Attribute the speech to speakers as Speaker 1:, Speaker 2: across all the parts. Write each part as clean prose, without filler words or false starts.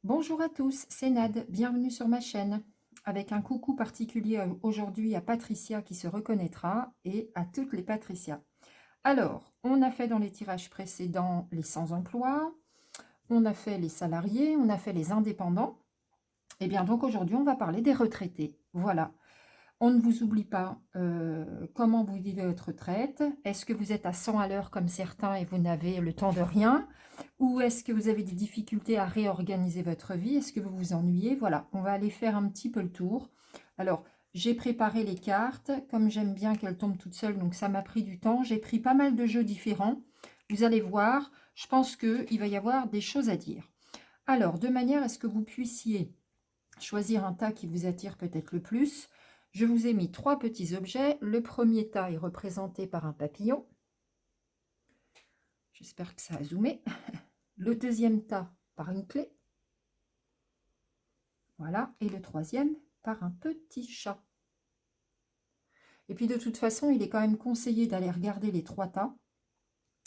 Speaker 1: Bonjour à tous, c'est Nad, bienvenue sur ma chaîne. Avec un coucou particulier aujourd'hui à Patricia qui se reconnaîtra et à toutes les Patricia. Alors, on a fait dans les tirages précédents les sans-emploi, on a fait les salariés, on a fait les indépendants. Et bien donc aujourd'hui on va parler des retraités. Voilà. On ne vous oublie pas comment vous vivez votre retraite. Est-ce que vous êtes à 100 à l'heure comme certains et vous n'avez le temps de rien? Ou est-ce que vous avez des difficultés à réorganiser votre vie? Est-ce que vous vous ennuyez? Voilà, on va aller faire un petit peu le tour. Alors, j'ai préparé les cartes. Comme j'aime bien qu'elles tombent toutes seules, donc ça m'a pris du temps. J'ai pris pas mal de jeux différents. Vous allez voir, je pense qu'il va y avoir des choses à dire. Alors, de manière à ce que vous puissiez choisir un tas qui vous attire peut-être le plus, je vous ai mis 3 petits objets. Le premier tas est représenté par un papillon. J'espère que ça a zoomé. Le deuxième tas par une clé. Voilà. Et le troisième par un petit chat. Et puis de toute façon, il est quand même conseillé d'aller regarder les 3 tas,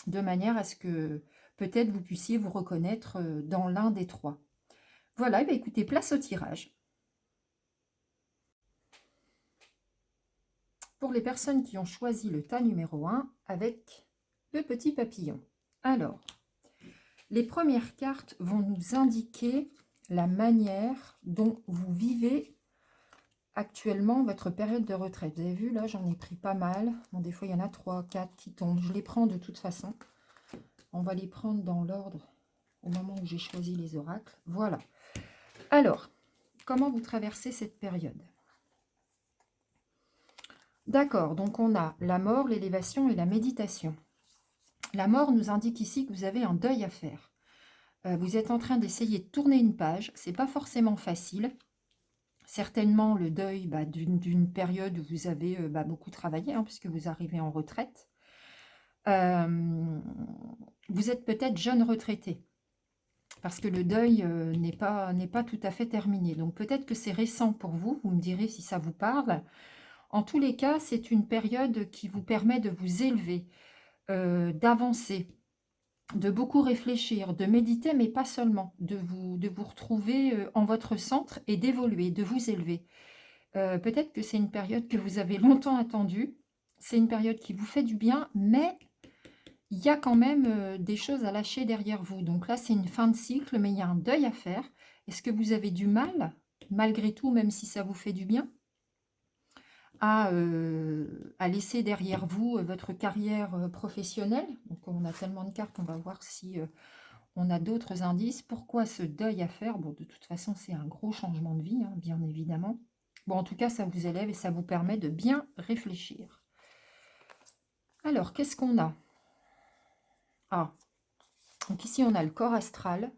Speaker 1: de manière à ce que peut-être vous puissiez vous reconnaître dans l'un des 3. Voilà, et bien écoutez, place au tirage. Pour les personnes qui ont choisi le tas numéro 1 avec le petit papillon. Alors, les premières cartes vont nous indiquer la manière dont vous vivez actuellement votre période de retraite. Vous avez vu, là, j'en ai pris pas mal. Bon, des fois, il y en a 3, 4 qui tombent. Je les prends de toute façon. On va les prendre dans l'ordre au moment où j'ai choisi les oracles. Voilà. Alors, comment vous traversez cette période? D'accord, donc on a la mort, l'élévation et la méditation. La mort nous indique ici que vous avez un deuil à faire. Vous êtes en train d'essayer de tourner une page. C'est pas forcément facile. Certainement le deuil d'une période où vous avez beaucoup travaillé, hein, puisque vous arrivez en retraite. Vous êtes peut-être jeune retraité, parce que le deuil n'est pas tout à fait terminé. Donc peut-être que c'est récent pour vous, vous me direz si ça vous parle. En tous les cas, c'est une période qui vous permet de vous élever, d'avancer, de beaucoup réfléchir, de méditer, mais pas seulement, de vous retrouver en votre centre et d'évoluer, de vous élever. Peut-être que c'est une période que vous avez longtemps attendue, c'est une période qui vous fait du bien, mais il y a quand même des choses à lâcher derrière vous. Donc là, c'est une fin de cycle, mais il y a un deuil à faire. Est-ce que vous avez du mal, malgré tout, même si ça vous fait du bien, à laisser derrière vous votre carrière professionnelle? Donc on a tellement de cartes, on va voir si on a d'autres indices. Pourquoi ce deuil à faire? Bon, de toute façon, c'est un gros changement de vie, hein, bien évidemment. Bon, en tout cas, ça vous élève et ça vous permet de bien réfléchir. Alors, qu'est-ce qu'on a? Ah, donc ici, on a le corps astral,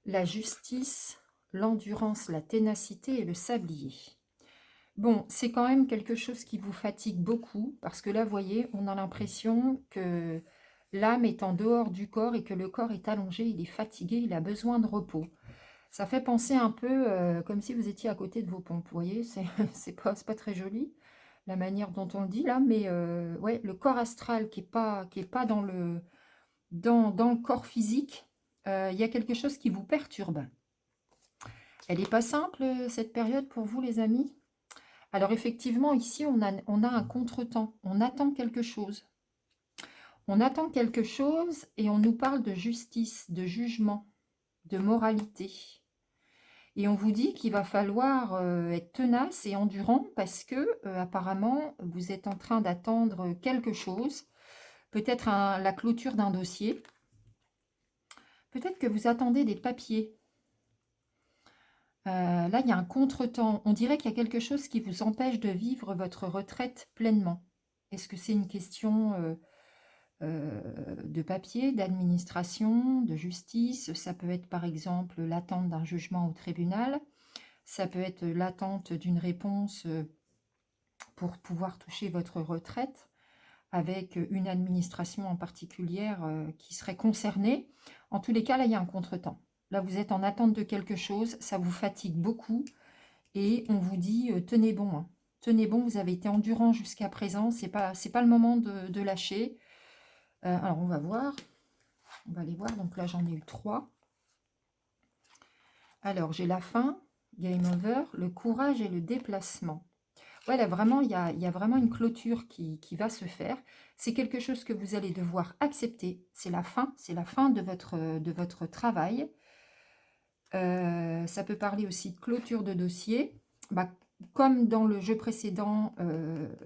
Speaker 1: la justice, l'endurance, la ténacité et le sablier. Bon, c'est quand même quelque chose qui vous fatigue beaucoup, parce que là, vous voyez, on a l'impression que l'âme est en dehors du corps et que le corps est allongé, il est fatigué, il a besoin de repos. Ça fait penser un peu comme si vous étiez à côté de vos pompes, vous voyez, c'est pas très joli, la manière dont on le dit là, mais ouais, le corps astral qui est pas dans le corps physique, il y a quelque chose qui vous perturbe. Elle n'est pas simple, cette période pour vous, les amis? Alors effectivement, ici, on a un contretemps, on attend quelque chose. On attend quelque chose et on nous parle de justice, de jugement, de moralité. Et on vous dit qu'il va falloir être tenace et endurant parce que apparemment, vous êtes en train d'attendre quelque chose, peut-être la clôture d'un dossier, peut-être que vous attendez des papiers. Là, il y a un contretemps. On dirait qu'il y a quelque chose qui vous empêche de vivre votre retraite pleinement. Est-ce que c'est une question de papier, d'administration, de justice? Ça peut être par exemple l'attente d'un jugement au tribunal. Ça peut être l'attente d'une réponse pour pouvoir toucher votre retraite avec une administration en particulier qui serait concernée. En tous les cas, là, il y a un contretemps. Là, vous êtes en attente de quelque chose, ça vous fatigue beaucoup et on vous dit tenez bon, hein. Tenez bon, vous avez été endurant jusqu'à présent, c'est pas le moment de lâcher. Alors, on va voir, on va aller voir. Donc là, j'en ai eu 3. Alors, j'ai la fin, game over, le courage et le déplacement. Ouais, là, vraiment, il y a vraiment une clôture qui va se faire. C'est quelque chose que vous allez devoir accepter. C'est la fin de votre travail. Ça peut parler aussi de clôture de dossier. Bah, comme dans le jeu précédent,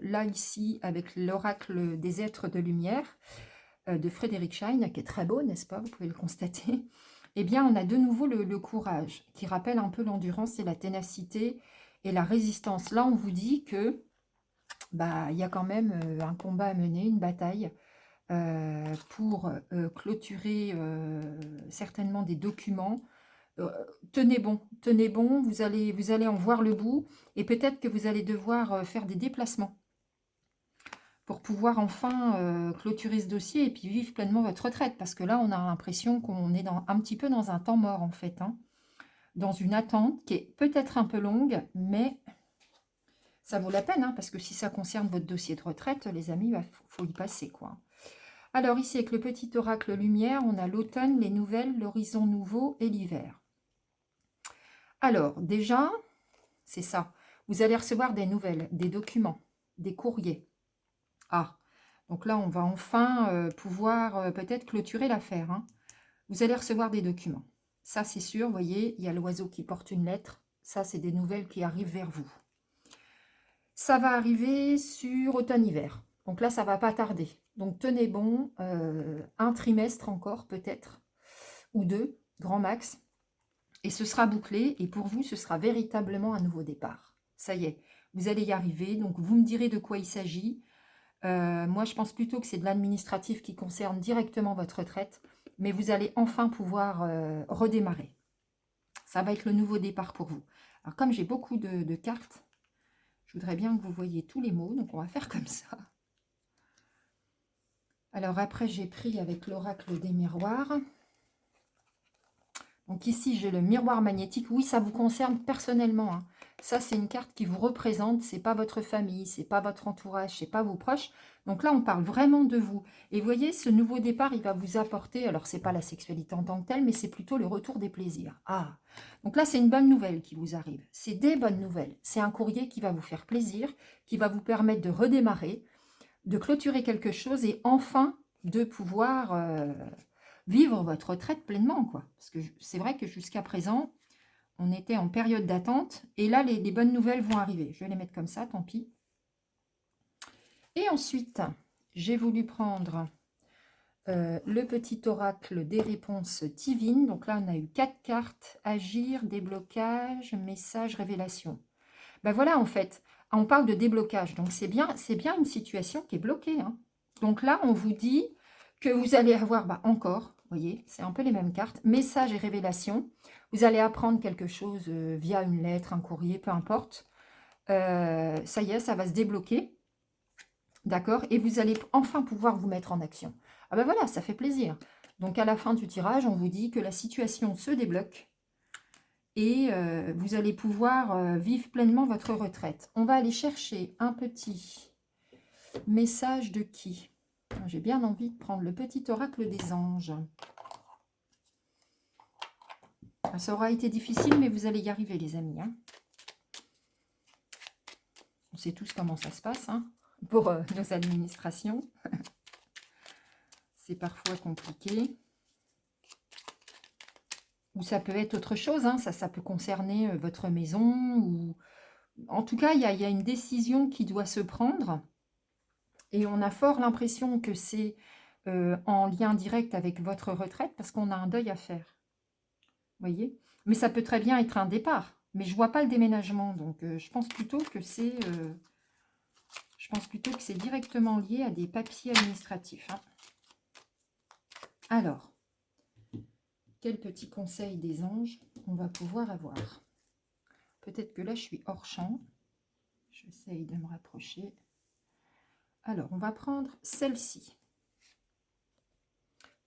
Speaker 1: là, ici, avec l'oracle des êtres de lumière de Frédéric Schein, qui est très beau, n'est-ce pas? Vous pouvez le constater. Eh bien, on a de nouveau le courage, qui rappelle un peu l'endurance et la ténacité et la résistance. Là, on vous dit que bah, il y a quand même un combat à mener, une bataille pour clôturer certainement des documents. Euh, tenez bon, vous allez en voir le bout et peut-être que vous allez devoir faire des déplacements pour pouvoir enfin clôturer ce dossier et puis vivre pleinement votre retraite. Parce que là, on a l'impression qu'on est un petit peu dans un temps mort en fait, hein, dans une attente qui est peut-être un peu longue, mais ça vaut la peine, hein, parce que si ça concerne votre dossier de retraite, les amis, il faut y passer, quoi. Alors ici, avec le petit oracle lumière, on a l'automne, les nouvelles, l'horizon nouveau et l'hiver. Alors, déjà, c'est ça. Vous allez recevoir des nouvelles, des documents, des courriers. Ah, donc là, on va enfin pouvoir peut-être clôturer l'affaire, hein. Vous allez recevoir des documents. Ça, c'est sûr, vous voyez, il y a l'oiseau qui porte une lettre. Ça, c'est des nouvelles qui arrivent vers vous. Ça va arriver sur automne-hiver. Donc là, ça ne va pas tarder. Donc tenez bon, un trimestre encore peut-être, ou deux, grand max. Et ce sera bouclé. Et pour vous, ce sera véritablement un nouveau départ. Ça y est, vous allez y arriver. Donc vous me direz de quoi il s'agit. Moi, je pense plutôt que c'est de l'administratif qui concerne directement votre retraite. Mais vous allez enfin pouvoir redémarrer. Ça va être le nouveau départ pour vous. Alors comme j'ai beaucoup de cartes, je voudrais bien que vous voyiez tous les mots, donc on va faire comme ça. Alors après, j'ai pris avec l'oracle des miroirs. Donc ici, j'ai le miroir magnétique. Oui, ça vous concerne personnellement, hein. Ça, c'est une carte qui vous représente. C'est pas votre famille, c'est pas votre entourage, c'est pas vos proches. Donc là, on parle vraiment de vous. Et vous voyez, ce nouveau départ, il va vous apporter, alors c'est pas la sexualité en tant que telle, mais c'est plutôt le retour des plaisirs. Ah, donc là, c'est une bonne nouvelle qui vous arrive. C'est des bonnes nouvelles. C'est un courrier qui va vous faire plaisir, qui va vous permettre de redémarrer, de clôturer quelque chose et enfin de pouvoir vivre votre retraite pleinement, quoi. Parce que c'est vrai que jusqu'à présent, on était en période d'attente et là, les bonnes nouvelles vont arriver. Je vais les mettre comme ça, tant pis. Et ensuite, j'ai voulu prendre le petit oracle des réponses divines. Donc là, on a eu 4 cartes, agir, déblocage, message, révélation. Ben voilà, en fait, on parle de déblocage. Donc c'est bien une situation qui est bloquée, hein. Donc là, on vous dit que vous allez avoir, bah encore, vous voyez, c'est un peu les mêmes cartes, message et révélation. Vous allez apprendre quelque chose via une lettre, un courrier, peu importe. Ça y est, ça va se débloquer, d'accord? Et vous allez enfin pouvoir vous mettre en action. Ah ben voilà, ça fait plaisir. Donc à la fin du tirage, on vous dit que la situation se débloque et vous allez pouvoir vivre pleinement votre retraite. On va aller chercher un petit message de qui? J'ai bien envie de prendre le petit oracle des anges. Ça aura été difficile, mais vous allez y arriver, les amis, hein. On sait tous comment ça se passe, hein, pour nos administrations. C'est parfois compliqué. Ou ça peut être autre chose, hein. Ça peut concerner votre maison. Ou... En tout cas, il y a une décision qui doit se prendre. Et on a fort l'impression que c'est en lien direct avec votre retraite parce qu'on a un deuil à faire. Vous voyez? Mais ça peut très bien être un départ. Mais je ne vois pas le déménagement. Donc, je pense plutôt que c'est directement lié à des papiers administratifs, hein. Alors, quel petit conseil des anges on va pouvoir avoir? Peut-être que là, je suis hors champ. J'essaye de me rapprocher. Alors, on va prendre celle-ci.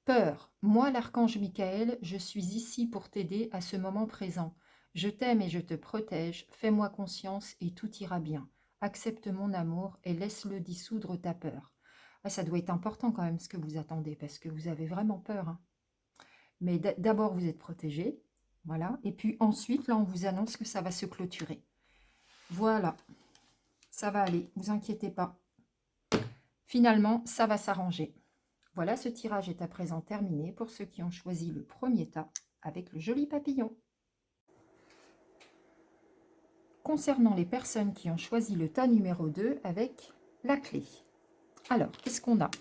Speaker 1: Peur, moi l'archange Michael, je suis ici pour t'aider à ce moment présent. Je t'aime et je te protège, fais-moi conscience et tout ira bien. Accepte mon amour et laisse-le dissoudre ta peur. Ah, ça doit être important quand même ce que vous attendez, parce que vous avez vraiment peur, hein. Mais d'abord, vous êtes protégé, Voilà. Et puis ensuite, là, on vous annonce que ça va se clôturer. Voilà. Ça va aller. Ne vous inquiétez pas. Finalement, ça va s'arranger. Voilà, ce tirage est à présent terminé pour ceux qui ont choisi le premier tas avec le joli papillon. Concernant les personnes qui ont choisi le tas numéro 2 avec la clé. Alors, qu'est-ce qu'on a?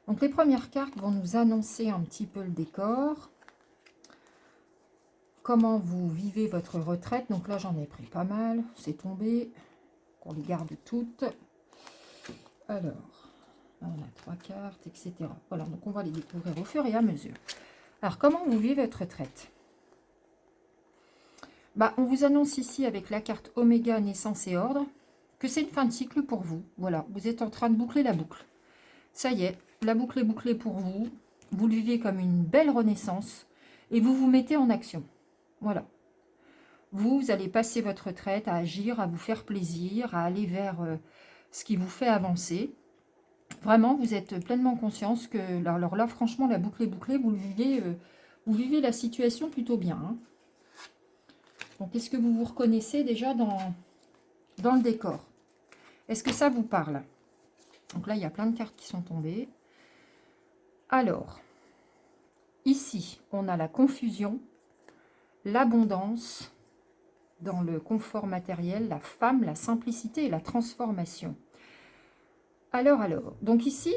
Speaker 1: Donc, les premières cartes vont nous annoncer un petit peu le décor. Comment vous vivez votre retraite. Donc là, j'en ai pris pas mal. C'est tombé. On les garde toutes. Alors, là, on a 3 cartes, etc. Voilà, donc on va les découvrir au fur et à mesure. Alors, comment vous vivez votre retraite? Bah, on vous annonce ici avec la carte Oméga, Naissance et Ordre que c'est une fin de cycle pour vous. Voilà, vous êtes en train de boucler la boucle. Ça y est, la boucle est bouclée pour vous. Vous le vivez comme une belle renaissance et vous vous mettez en action. Voilà. Vous allez passer votre retraite à agir, à vous faire plaisir, à aller vers ce qui vous fait avancer. Vraiment, vous êtes pleinement conscience que, alors là, franchement, la boucle est bouclée, vous vivez la situation plutôt bien. Hein. Donc, est-ce que vous vous reconnaissez déjà dans le décor? Est-ce que ça vous parle? Donc là, il y a plein de cartes qui sont tombées. Alors, ici, on a la confusion, l'abondance, dans le confort matériel, la femme, la simplicité et la transformation. Alors, donc ici,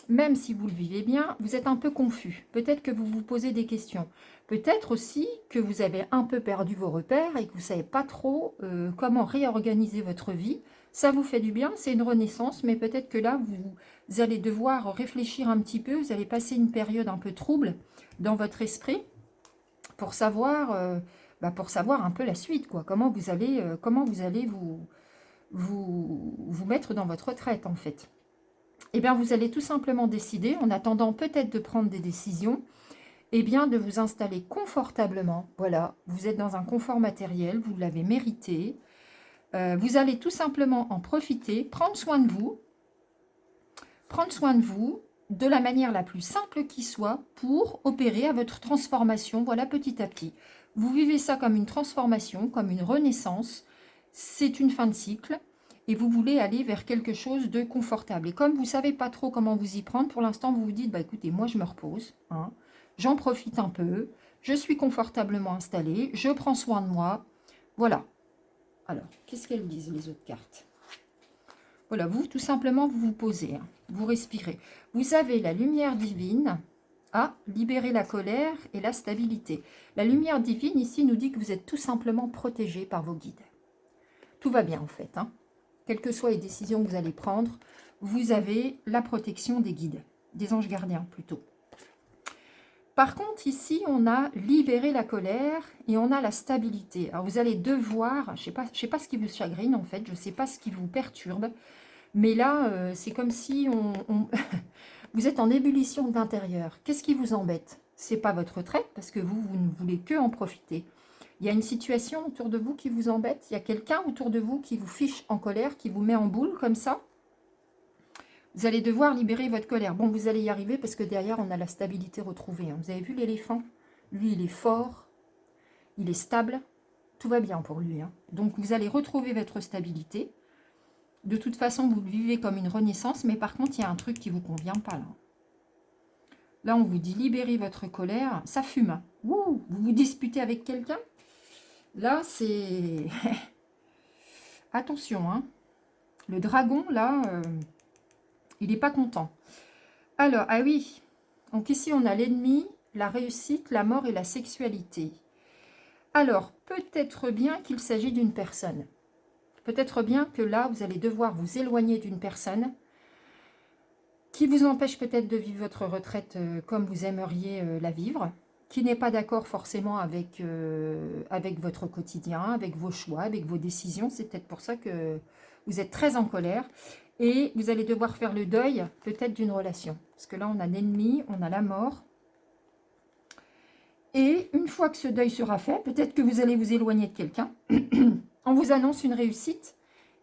Speaker 1: même si vous le vivez bien, vous êtes un peu confus. Peut-être que vous vous posez des questions. Peut-être aussi que vous avez un peu perdu vos repères et que vous ne savez pas trop comment réorganiser votre vie. Ça vous fait du bien, c'est une renaissance, mais peut-être que là, vous allez devoir réfléchir un petit peu. Vous allez passer une période un peu trouble dans votre esprit pour savoir, pour savoir un peu la suite, quoi. Comment vous allez vous mettre dans votre retraite, en fait. Eh bien, vous allez tout simplement décider, en attendant peut-être de prendre des décisions, eh bien, de vous installer confortablement. Voilà, vous êtes dans un confort matériel, vous l'avez mérité. Vous allez tout simplement en profiter, prendre soin de vous de la manière la plus simple qui soit pour opérer à votre transformation, voilà, petit à petit. Vous vivez ça comme une transformation, comme une renaissance. C'est une fin de cycle. Et vous voulez aller vers quelque chose de confortable. Et comme vous ne savez pas trop comment vous y prendre, pour l'instant, vous vous dites, bah écoutez, moi je me repose, hein, j'en profite un peu, je suis confortablement installée, je prends soin de moi. Voilà. Alors, qu'est-ce qu'elles disent les autres cartes? Voilà, vous, tout simplement, vous vous posez, hein, vous respirez. Vous avez la lumière divine à libérer la colère et la stabilité. La lumière divine, ici, nous dit que vous êtes tout simplement protégé par vos guides. Tout va bien, en fait, hein. Quelles que soient les décisions que vous allez prendre, vous avez la protection des guides, des anges gardiens plutôt. Par contre, ici, on a libéré la colère et on a la stabilité. Alors, vous allez devoir, je sais pas ce qui vous chagrine en fait, je ne sais pas ce qui vous perturbe, mais là, c'est comme si vous êtes en ébullition de l'intérieur. Qu'est-ce qui vous embête? Ce n'est pas votre retraite, parce que vous ne voulez que en profiter. Il y a une situation autour de vous qui vous embête. Il y a quelqu'un autour de vous qui vous fiche en colère, qui vous met en boule comme ça. Vous allez devoir libérer votre colère. Bon, vous allez y arriver parce que derrière, on a la stabilité retrouvée. Hein. Vous avez vu l'éléphant? Lui, il est fort, il est stable. Tout va bien pour lui. Hein. Donc, vous allez retrouver votre stabilité. De toute façon, vous le vivez comme une renaissance. Mais par contre, il y a un truc qui ne vous convient pas là. Là, on vous dit libérer votre colère. Ça fume. Ouh, vous vous disputez avec quelqu'un? Là, c'est... Attention, hein. Le dragon, là, il n'est pas content. Alors, ah oui. Donc ici, on a l'ennemi, la réussite, la mort et la sexualité. Alors, peut-être bien qu'il s'agit d'une personne. Peut-être bien que là, vous allez devoir vous éloigner d'une personne qui vous empêche peut-être de vivre votre retraite comme vous aimeriez la vivre, qui n'est pas d'accord forcément avec votre quotidien, avec vos choix, avec vos décisions. C'est peut-être pour ça que vous êtes très en colère. Et vous allez devoir faire le deuil peut-être d'une relation. Parce que là, on a l'ennemi, on a la mort. Et une fois que ce deuil sera fait, peut-être que vous allez vous éloigner de quelqu'un. On vous annonce une réussite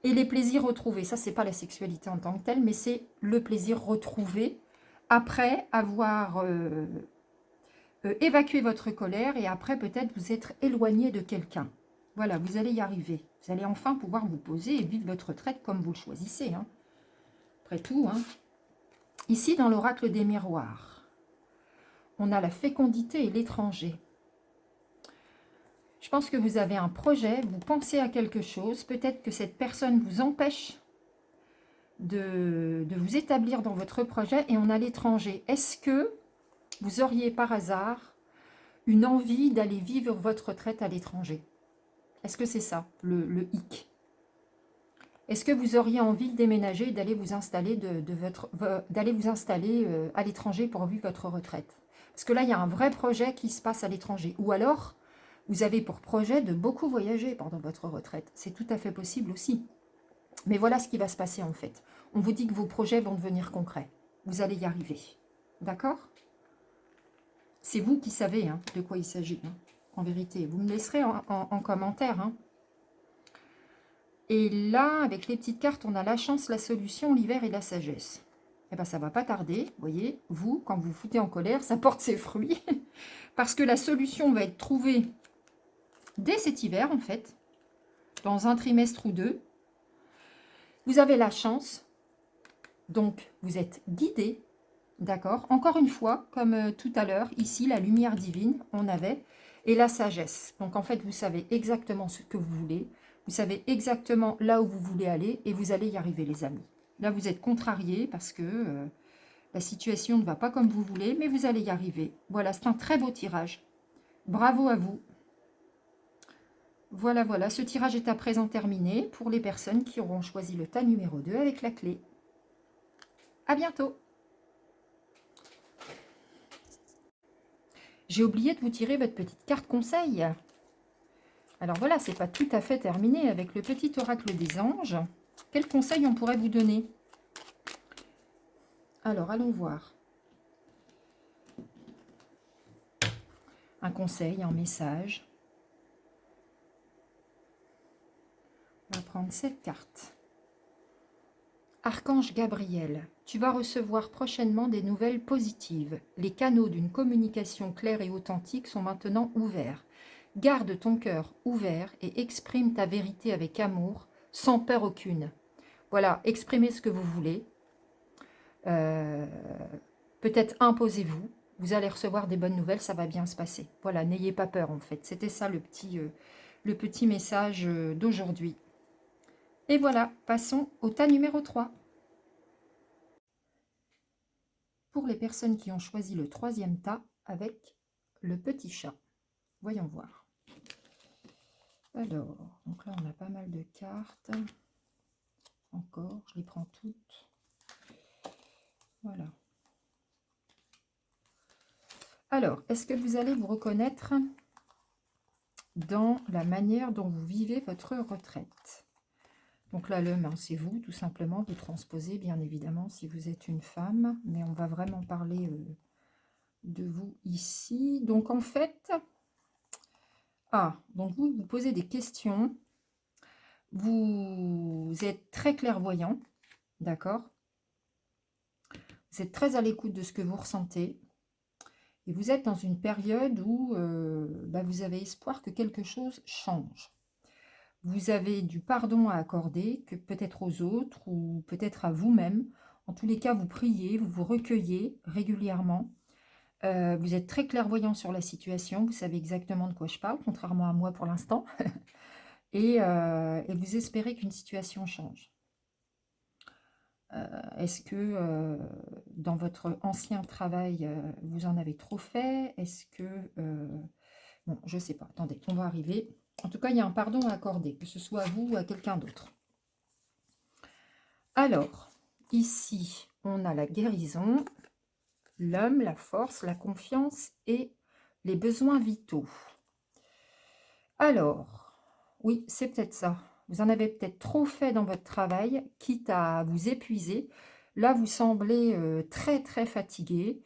Speaker 1: et les plaisirs retrouvés. Ça, ce n'est pas la sexualité en tant que telle, mais c'est le plaisir retrouvé après avoir évacuer votre colère et après peut-être vous être éloigné de quelqu'un. Voilà, vous allez y arriver. Vous allez enfin pouvoir vous poser et vivre votre retraite comme vous le choisissez. Hein. Après tout, hein. Ici, dans l'oracle des miroirs, on a la fécondité et l'étranger. Je pense que vous avez un projet, vous pensez à quelque chose, peut-être que cette personne vous empêche de vous établir dans votre projet et on a l'étranger. Est-ce que vous auriez par hasard une envie d'aller vivre votre retraite à l'étranger? Est-ce que c'est ça, le hic? Est-ce que vous auriez envie de déménager et d'aller vous installer, à l'étranger pour vivre votre retraite? Parce que là, il y a un vrai projet qui se passe à l'étranger. Ou alors, vous avez pour projet de beaucoup voyager pendant votre retraite. C'est tout à fait possible aussi. Mais voilà ce qui va se passer en fait. On vous dit que vos projets vont devenir concrets. Vous allez y arriver. D'accord? C'est vous qui savez hein, de quoi il s'agit. Hein, en vérité, vous me laisserez en commentaire. Hein. Et là, avec les petites cartes, on a la chance, la solution, l'hiver et la sagesse. Eh bien, ça ne va pas tarder. Vous voyez, vous, quand vous vous foutez en colère, ça porte ses fruits. Parce que la solution va être trouvée dès cet hiver, en fait, dans un trimestre ou deux. Vous avez la chance, donc vous êtes guidé, d'accord? Encore une fois, comme tout à l'heure, ici, la lumière divine, on avait, et la sagesse. Donc, en fait, vous savez exactement ce que vous voulez. Vous savez exactement là où vous voulez aller et vous allez y arriver, les amis. Là, vous êtes contrariés parce que la situation ne va pas comme vous voulez, mais vous allez y arriver. Voilà, c'est un très beau tirage. Bravo à vous. Voilà, voilà. Ce tirage est à présent terminé pour les personnes qui auront choisi le tas numéro 2 avec la clé. À bientôt. J'ai oublié de vous tirer votre petite carte conseil. Alors voilà, c'est pas tout à fait terminé avec le petit oracle des anges. Quel conseil on pourrait vous donner? Alors, allons voir. Un conseil, un message. On va prendre cette carte. Archange Gabriel, tu vas recevoir prochainement des nouvelles positives. Les canaux d'une communication claire et authentique sont maintenant ouverts. Garde ton cœur ouvert et exprime ta vérité avec amour, sans peur aucune. Voilà, exprimez ce que vous voulez. Peut-être imposez-vous. Vous allez recevoir des bonnes nouvelles, ça va bien se passer. Voilà, n'ayez pas peur en fait. C'était ça le petit message d'aujourd'hui. Et voilà, passons au tas numéro 3. Pour les personnes qui ont choisi le 3e tas avec le petit chat. Voyons voir. Alors, donc là on a pas mal de cartes. Encore, je les prends toutes. Voilà. Alors, est-ce que vous allez vous reconnaître dans la manière dont vous vivez votre retraite? Donc là, l'homme, hein, c'est vous, tout simplement. Vous transposez, bien évidemment, si vous êtes une femme. Mais on va vraiment parler de vous ici. Donc, en fait... donc vous vous posez des questions. Vous êtes très clairvoyant, d'accord? Vous êtes très à l'écoute de ce que vous ressentez. Et vous êtes dans une période où vous avez espoir que quelque chose change. Vous avez du pardon à accorder, que peut-être aux autres ou peut-être à vous-même. En tous les cas, vous priez, vous vous recueillez régulièrement. Vous êtes très clairvoyant sur la situation, vous savez exactement de quoi je parle, contrairement à moi pour l'instant. et vous espérez qu'une situation change. Est-ce que dans votre ancien travail, vous en avez trop fait? Est-ce que... bon, je ne sais pas. Attendez, on va arriver. En tout cas, il y a un pardon à accorder, que ce soit à vous ou à quelqu'un d'autre. Alors, ici, on a la guérison, l'homme, la force, la confiance et les besoins vitaux. Alors, oui, c'est peut-être ça. Vous en avez peut-être trop fait dans votre travail, quitte à vous épuiser. Là, vous semblez très, très fatigué.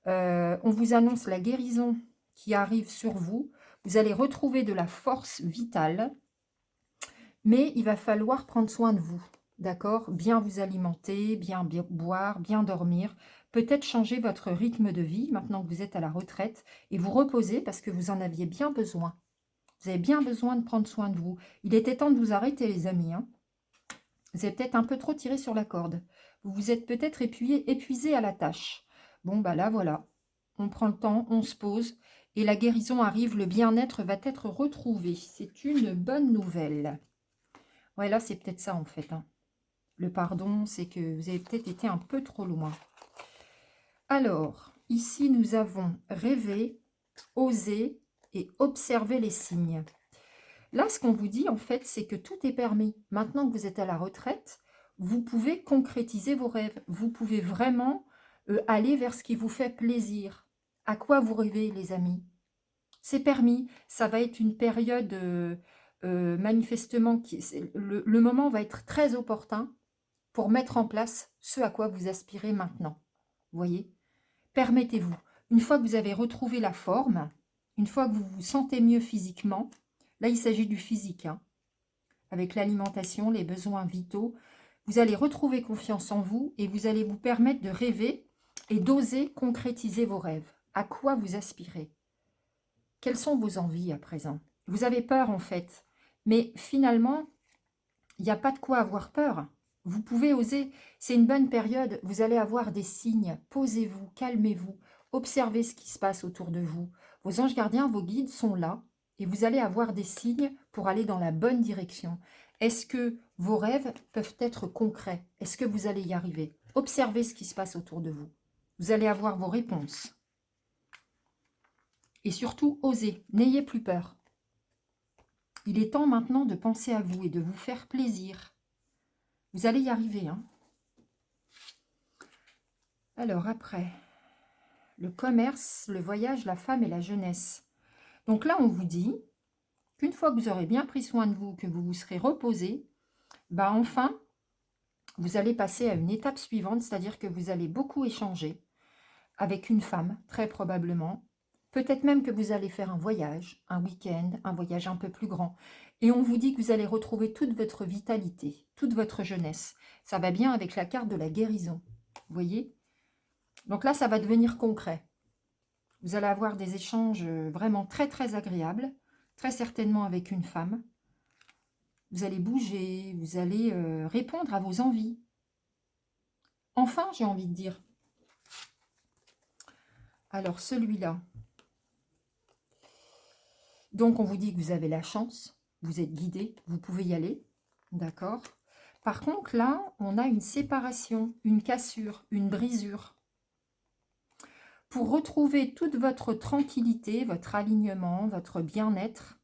Speaker 1: On vous annonce la guérison qui arrive sur vous. Vous allez retrouver de la force vitale. Mais il va falloir prendre soin de vous, d'accord? Bien vous alimenter, bien boire, bien dormir. peut-être changer votre rythme de vie maintenant que vous êtes à la retraite et vous reposer parce que vous en aviez bien besoin. Vous avez bien besoin de prendre soin de vous. Il était temps de vous arrêter, les amis, hein. Vous avez peut-être un peu trop tiré sur la corde. Vous vous êtes peut-être épuisé à la tâche. Bon, bah là, voilà. On prend le temps, on se pose et la guérison arrive, le bien-être va être retrouvé. C'est une bonne nouvelle. Ouais, là, c'est peut-être ça, en fait, hein. Le pardon, c'est que vous avez peut-être été un peu trop loin. Alors, ici, nous avons rêvé, osé et observé les signes. Là, ce qu'on vous dit, en fait, c'est que tout est permis. Maintenant que vous êtes à la retraite, vous pouvez concrétiser vos rêves. Vous pouvez vraiment aller vers ce qui vous fait plaisir. À quoi vous rêvez, les amis? C'est permis. Ça va être une période, manifestement, le moment va être très opportun pour mettre en place ce à quoi vous aspirez maintenant. Vous voyez? Permettez-vous. Une fois que vous avez retrouvé la forme, une fois que vous vous sentez mieux physiquement, là il s'agit du physique, hein, avec l'alimentation, les besoins vitaux, vous allez retrouver confiance en vous et vous allez vous permettre de rêver et d'oser concrétiser vos rêves. À quoi vous aspirez? Quelles sont vos envies à présent? Vous avez peur en fait, mais finalement, il n'y a pas de quoi avoir peur. Vous pouvez oser, c'est une bonne période, vous allez avoir des signes. Posez-vous, calmez-vous, observez ce qui se passe autour de vous. Vos anges gardiens, vos guides sont là et vous allez avoir des signes pour aller dans la bonne direction. Est-ce que vos rêves peuvent être concrets? Est-ce que vous allez y arriver? Observez ce qui se passe autour de vous. Vous allez avoir vos réponses. Et surtout, osez, n'ayez plus peur. Il est temps maintenant de penser à vous et de vous faire plaisir. Vous allez y arriver, hein. Alors après, le commerce, le voyage, la femme et la jeunesse. Donc là, on vous dit qu'une fois que vous aurez bien pris soin de vous, que vous vous serez reposé, bah enfin, vous allez passer à une étape suivante, c'est-à-dire que vous allez beaucoup échanger avec une femme, très probablement. Peut-être même que vous allez faire un voyage, un week-end, un voyage un peu plus grand. Et on vous dit que vous allez retrouver toute votre vitalité, toute votre jeunesse. Ça va bien avec la carte de la guérison. Vous voyez? Donc là, ça va devenir concret. Vous allez avoir des échanges vraiment très, très agréables, très certainement avec une femme. Vous allez bouger, vous allez répondre à vos envies. Enfin, j'ai envie de dire. Alors, celui-là. Donc, on vous dit que vous avez la chance, vous êtes guidé, vous pouvez y aller. D'accord? Par contre, là, on a une séparation, une cassure, une brisure. Pour retrouver toute votre tranquillité, votre alignement, votre bien-être,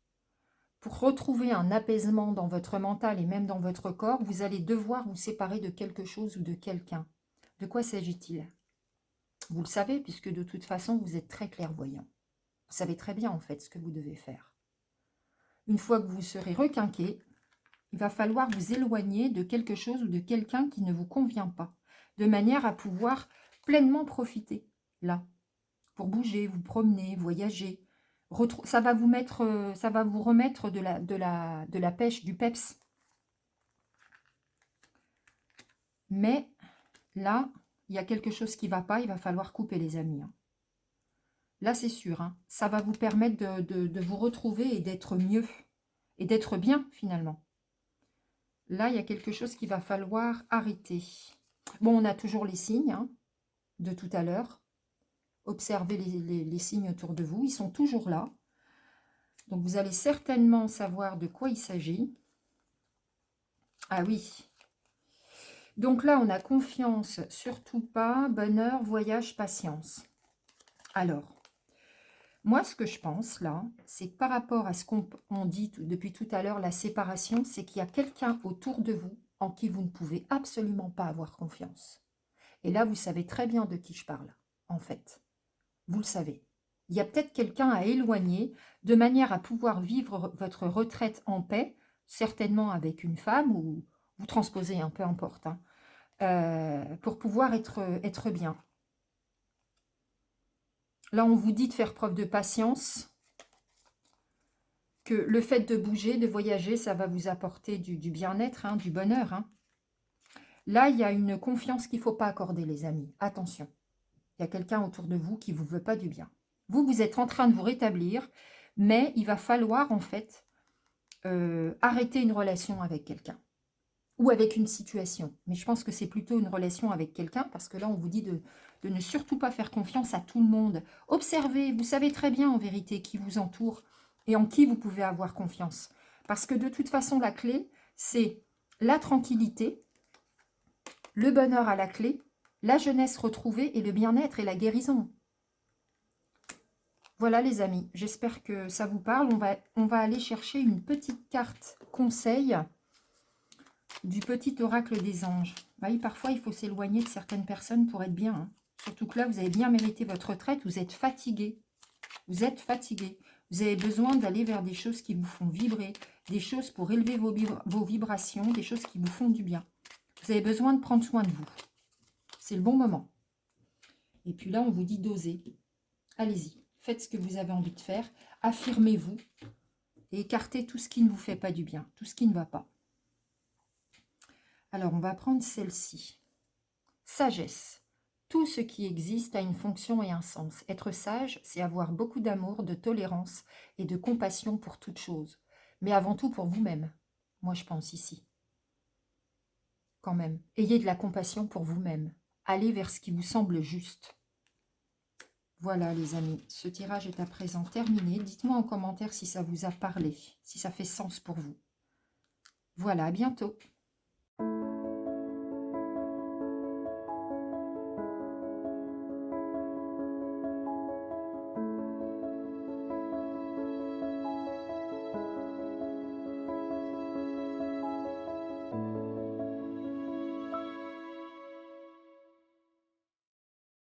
Speaker 1: pour retrouver un apaisement dans votre mental et même dans votre corps, vous allez devoir vous séparer de quelque chose ou de quelqu'un. De quoi s'agit-il? Vous le savez, puisque de toute façon, vous êtes très clairvoyant. Vous savez très bien, en fait, ce que vous devez faire. Une fois que vous serez requinqué, il va falloir vous éloigner de quelque chose ou de quelqu'un qui ne vous convient pas, de manière à pouvoir pleinement profiter, là, pour bouger, vous promener, voyager. Ça va vous mettre, ça va vous remettre de la pêche, du peps. Mais là, il y a quelque chose qui ne va pas, il va falloir couper, les amis, hein. Là, c'est sûr, hein, ça va vous permettre de vous retrouver et d'être mieux, et d'être bien, finalement. Là, il y a quelque chose qu'il va falloir arrêter. Bon, on a toujours les signes, hein, de tout à l'heure. Observez les signes autour de vous, ils sont toujours là. Donc, vous allez certainement savoir de quoi il s'agit. Ah oui. Donc là, on a confiance, surtout pas, bonheur, voyage, patience. Alors, moi, ce que je pense là, c'est que par rapport à ce qu'on dit depuis tout à l'heure, la séparation, c'est qu'il y a quelqu'un autour de vous en qui vous ne pouvez absolument pas avoir confiance. Et là, vous savez très bien de qui je parle, en fait. Vous le savez. Il y a peut-être quelqu'un à éloigner de manière à pouvoir vivre votre retraite en paix, certainement avec une femme ou vous transposez, peu importe, hein, pour pouvoir être bien. Là, on vous dit de faire preuve de patience, que le fait de bouger, de voyager, ça va vous apporter du bien-être, hein, du bonheur, hein. Là, il y a une confiance qu'il ne faut pas accorder, les amis. Attention. Il y a quelqu'un autour de vous qui ne vous veut pas du bien. Vous, vous êtes en train de vous rétablir, mais il va falloir en fait arrêter une relation avec quelqu'un ou avec une situation. Mais je pense que c'est plutôt une relation avec quelqu'un parce que là, on vous dit de ne surtout pas faire confiance à tout le monde. Observez, vous savez très bien en vérité qui vous entoure et en qui vous pouvez avoir confiance. Parce que de toute façon, la clé, c'est la tranquillité, le bonheur à la clé, la jeunesse retrouvée et le bien-être et la guérison. Voilà les amis, j'espère que ça vous parle. On va aller chercher une petite carte conseil du petit oracle des anges. Vous voyez, parfois, il faut s'éloigner de certaines personnes pour être bien. Hein. Surtout que là, vous avez bien mérité votre retraite, vous êtes fatigué. Vous êtes fatigué. Vous avez besoin d'aller vers des choses qui vous font vibrer, des choses pour élever vos vibrations, des choses qui vous font du bien. Vous avez besoin de prendre soin de vous. C'est le bon moment. Et puis là, on vous dit d'oser. Allez-y, faites ce que vous avez envie de faire. Affirmez-vous et écartez tout ce qui ne vous fait pas du bien, tout ce qui ne va pas. Alors, on va prendre celle-ci. Sagesse. Tout ce qui existe a une fonction et un sens. Être sage, c'est avoir beaucoup d'amour, de tolérance et de compassion pour toute chose. Mais avant tout pour vous-même. Moi, je pense ici. Quand même. Ayez de la compassion pour vous-même. Allez vers ce qui vous semble juste. Voilà les amis, ce tirage est à présent terminé. Dites-moi en commentaire si ça vous a parlé, si ça fait sens pour vous. Voilà, à bientôt.